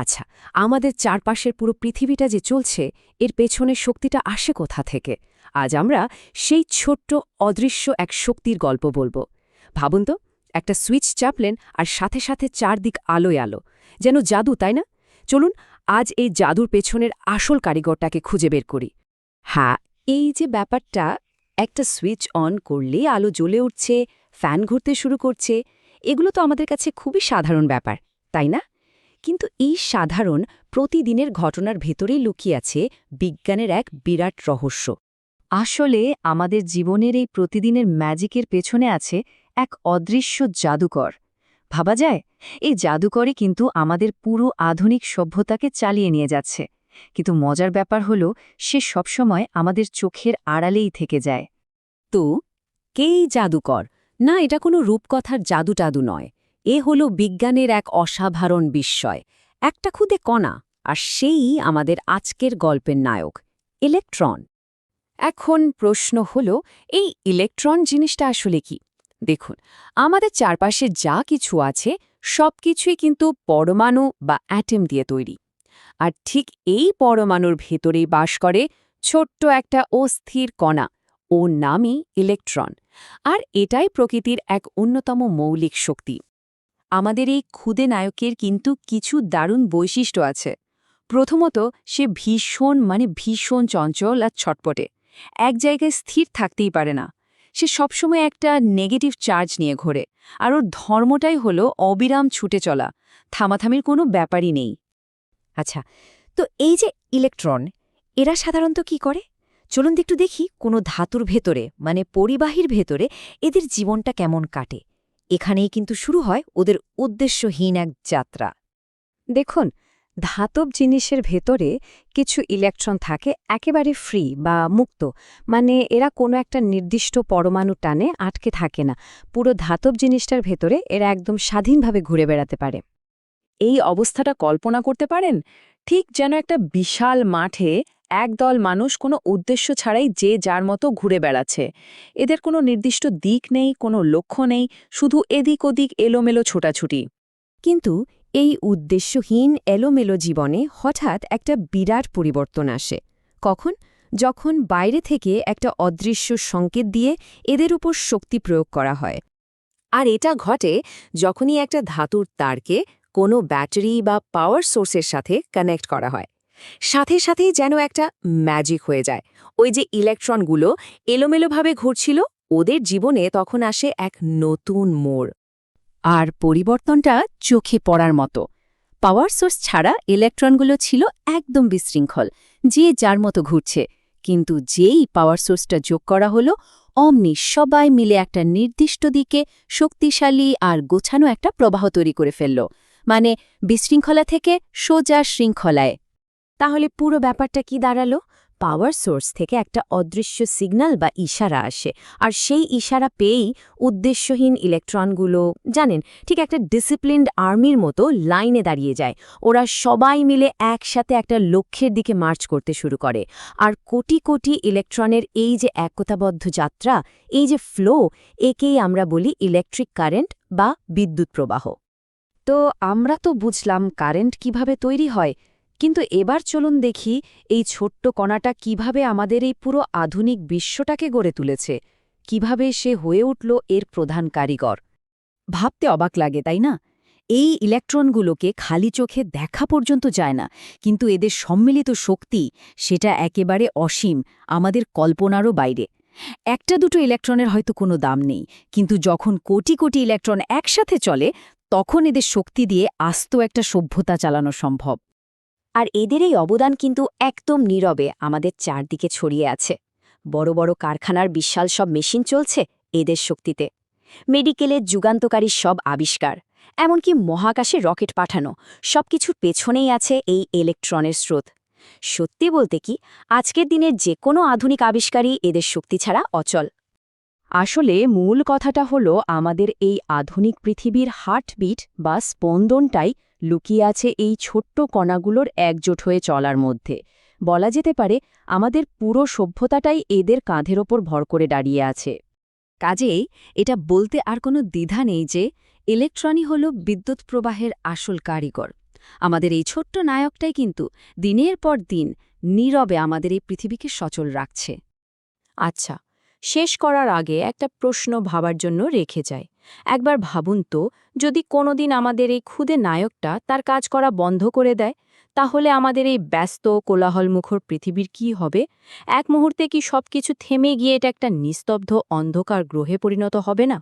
আচ্ছা, আমাদের চারপাশের পুরো পৃথিবীটা যে চলছে এর পেছনের শক্তিটা আসে কোথা থেকে? আজ আমরা সেই ছোট্ট অদৃশ্য এক শক্তির গল্প বলবো। ভাবুন তো, একটা সুইচ চাপলেন আর সাথে সাথে চারদিক আলোয় আলো, যেন জাদু, তাই না? চলুন আজ এই জাদুর পেছনের আসল কারিগরটাকে খুঁজে বের করি। হ্যাঁ, এই যে ব্যাপারটা, একটা সুইচ অন করলেই আলো জ্বলে উঠছে, ফ্যান ঘুরতে শুরু করছে, এগুলো তো আমাদের কাছে খুবই সাধারণ ব্যাপার, তাই না? কিন্তু এই সাধারণ প্রতিদিনের ঘটনার ভেতরেই লুকিয়ে আছে বিজ্ঞানের এক বিরাট রহস্য। আসলে আমাদের জীবনের এই প্রতিদিনের ম্যাজিকের পেছনে আছে এক অদৃশ্য জাদুকর। ভাবা যায়, এই জাদুকরই কিন্তু আমাদের পুরো আধুনিক সভ্যতাকে চালিয়ে নিয়ে যাচ্ছে। কিন্তু মজার ব্যাপার হলো, সে সবসময় আমাদের চোখের আড়ালেই থেকে যায়। তো কে এই জাদুকর? না, এটা কোনো রূপকথার জাদু টাদু নয়। এ হলো বিজ্ঞানের এক অসাধারণ বিস্ময়, একটা খুদে কণা, আর সেই আমাদের আজকের গল্পের নায়ক, ইলেকট্রন। এখন প্রশ্ন হলো, এই ইলেকট্রন জিনিসটা আসলে কি? দেখুন, আমাদের চারপাশে যা কিছু আছে সবকিছুই কিন্তু পরমাণু বা অ্যাটম দিয়ে তৈরি। আর ঠিক এই পরমাণুর ভেতরেই বাস করে ছোট্ট একটা অস্থির কণা, ও নামই ইলেকট্রন। আর এটাই প্রকৃতির এক অন্যতম মৌলিক শক্তি। আমাদের এই ক্ষুদে নায়কের কিন্তু কিছু দারুণ বৈশিষ্ট্য আছে। প্রথমত, সে ভীষণ চঞ্চল আর ছটপটে। এক জায়গায় স্থির থাকতেই পারে না। সে সবসময় একটা নেগেটিভ চার্জ নিয়ে ঘোরে, আর ওর ধর্মটাই হলো অবিরাম ছুটে চলা, থামাথামির কোনো ব্যাপারই নেই। আচ্ছা, তো এই যে ইলেকট্রন, এরা সাধারণত কি করে? চলুন একটু দেখি কোনো ধাতুর ভেতরে, পরিবাহীর ভেতরে এদের জীবনটা কেমন কাটে। এখানেই কিন্তু শুরু হয় ওদের উদ্দেশ্যহীন এক যাত্রা। দেখুন, ধাতব জিনিসের ভেতরে কিছু ইলেকট্রন থাকে একেবারে ফ্রি বা মুক্ত, এরা কোনো একটা নির্দিষ্ট পরমাণু টানে আটকে থাকে না। পুরো ধাতব জিনিসটার ভেতরে এরা একদম স্বাধীনভাবে ঘুরে বেড়াতে পারে। এই অবস্থাটা কল্পনা করতে পারেন? ঠিক যেন একটা বিশাল মাঠে একদল মানুষ কোনো উদ্দেশ্য ছাড়াই যে যার মতো ঘুরে বেড়াচ্ছে। এদের কোনো নির্দিষ্ট দিক নেই, কোনো লক্ষ্য নেই, শুধু এদিক ওদিক এলোমেলো ছোটাছুটি। কিন্তু এই উদ্দেশ্যহীন এলোমেলো জীবনে হঠাৎ একটা বিরাট পরিবর্তন আসে। কখন? যখন বাইরে থেকে একটা অদৃশ্য সংকেত দিয়ে এদের উপর শক্তি প্রয়োগ করা হয়। আর এটা ঘটে যখনই একটা ধাতুর তারকে কোনো ব্যাটারি বা পাওয়ার সোর্সের সাথে কানেক্ট করা হয়। সাথে সাথেই যেন একটা ম্যাজিক হয়ে যায়। ওই যে ইলেকট্রনগুলো এলোমেলোভাবে ঘুরছিল, ওদের জীবনে তখন আসে এক নতুন মোড়। আর পরিবর্তনটা চোখে পড়ার মতো। পাওয়ার সোর্স ছাড়া ইলেকট্রনগুলো ছিল একদম বিশৃঙ্খল, যে যার মতো ঘুরছে। কিন্তু যেই পাওয়ার সোর্সটা যোগ করা হলো, অমনি সবাই মিলে একটা নির্দিষ্ট দিকে শক্তিশালী আর গোছানো একটা প্রবাহ তৈরি করে ফেলল। বিশৃঙ্খলা থেকে সোজা শৃঙ্খলায়। তাহলে পুরো ব্যাপারটা কি দাঁড়ালো? পাওয়ার সোর্স থেকে একটা অদৃশ্য সিগন্যাল বা ইশারা আসে, আর সেই ইশারা পেয়েই উদ্দেশ্যহীন ইলেকট্রনগুলো, জানেন, ঠিক একটা ডিসিপ্লিনড আর্মির মতো লাইনে দাঁড়িয়ে যায়। ওরা সবাই মিলে একসাথে একটা লক্ষ্যের দিকে মার্চ করতে শুরু করে। আর কোটি কোটি ইলেকট্রনের এই যে একতাবদ্ধ যাত্রা, এই যে ফ্লো, একেই আমরা বলি ইলেকট্রিক কারেন্ট বা বিদ্যুৎ প্রবাহ। তো আমরা তো বুঝলাম কারেন্ট কিভাবে তৈরি হয়, কিন্তু এবার চলুন দেখি এই ছোট্ট কণাটা কিভাবে আমাদের এই পুরো আধুনিক বিশ্বটাকে গড়ে তুলেছে, কিভাবে সে হয়ে উঠল এর প্রধান কারিগর। ভাবতে অবাক লাগে, তাই না? এই ইলেকট্রনগুলোকে খালি চোখে দেখা পর্যন্ত যায় না, কিন্তু এদের সম্মিলিত শক্তি, সেটা একেবারে অসীম, আমাদের কল্পনারও বাইরে। একটা দুটো ইলেকট্রনের হয়তো কোনো দাম নেই, কিন্তু যখন কোটি কোটি ইলেকট্রন একসাথে চলে, তখন এদের শক্তি দিয়ে আস্ত একটা সভ্যতা চালানো সম্ভব। আর এদের এই অবদান কিন্তু একদম নীরবে আমাদের চারদিকে ছড়িয়ে আছে। বড় বড় কারখানার বিশাল সব মেশিন চলছে এদের শক্তিতে। মেডিকেলের যুগান্তকারী সব আবিষ্কার, এমনকি মহাকাশে রকেট পাঠানো, সবকিছুর পেছনেই আছে এই ইলেকট্রনের স্রোত। সত্যি বলতে কি, আজকের দিনের যে কোনো আধুনিক আবিষ্কারই এদের শক্তি ছাড়া অচল। আসলে মূল কথাটা হলো, আমাদের এই আধুনিক পৃথিবীর হার্টবিট বা স্পন্দনটাই লুকিয়ে আছে এই ছোট্ট কণাগুলোর একজোট হয়ে চলার মধ্যে। বলা যেতে পারে আমাদের পুরো সভ্যতাটাই এদের কাঁধের ওপর ভর করে দাঁড়িয়ে আছে। কাজেই এটা বলতে আর কোনো দ্বিধা নেই যে ইলেকট্রনই হল বিদ্যুৎ প্রবাহের আসল কারিগর। আমাদের এই ছোট্ট নায়কটাই কিন্তু দিনের পর দিন নীরবে আমাদের এই পৃথিবীকে সচল রাখছে। আচ্ছা, শেষ করার আগে একটা প্রশ্ন ভাবার জন্য রেখে যায়। একবার ভাবুন তো, যদি কোনোদিন আমাদের এই ক্ষুদে নায়কটা তার কাজ করা বন্ধ করে দেয়, তাহলে আমাদের এই ব্যস্ত কোলাহলমুখর পৃথিবীর কি হবে? এক মুহূর্তে কি সবকিছু থেমে গিয়ে এটা একটা নিস্তব্ধ অন্ধকার গ্রহে পরিণত হবে না?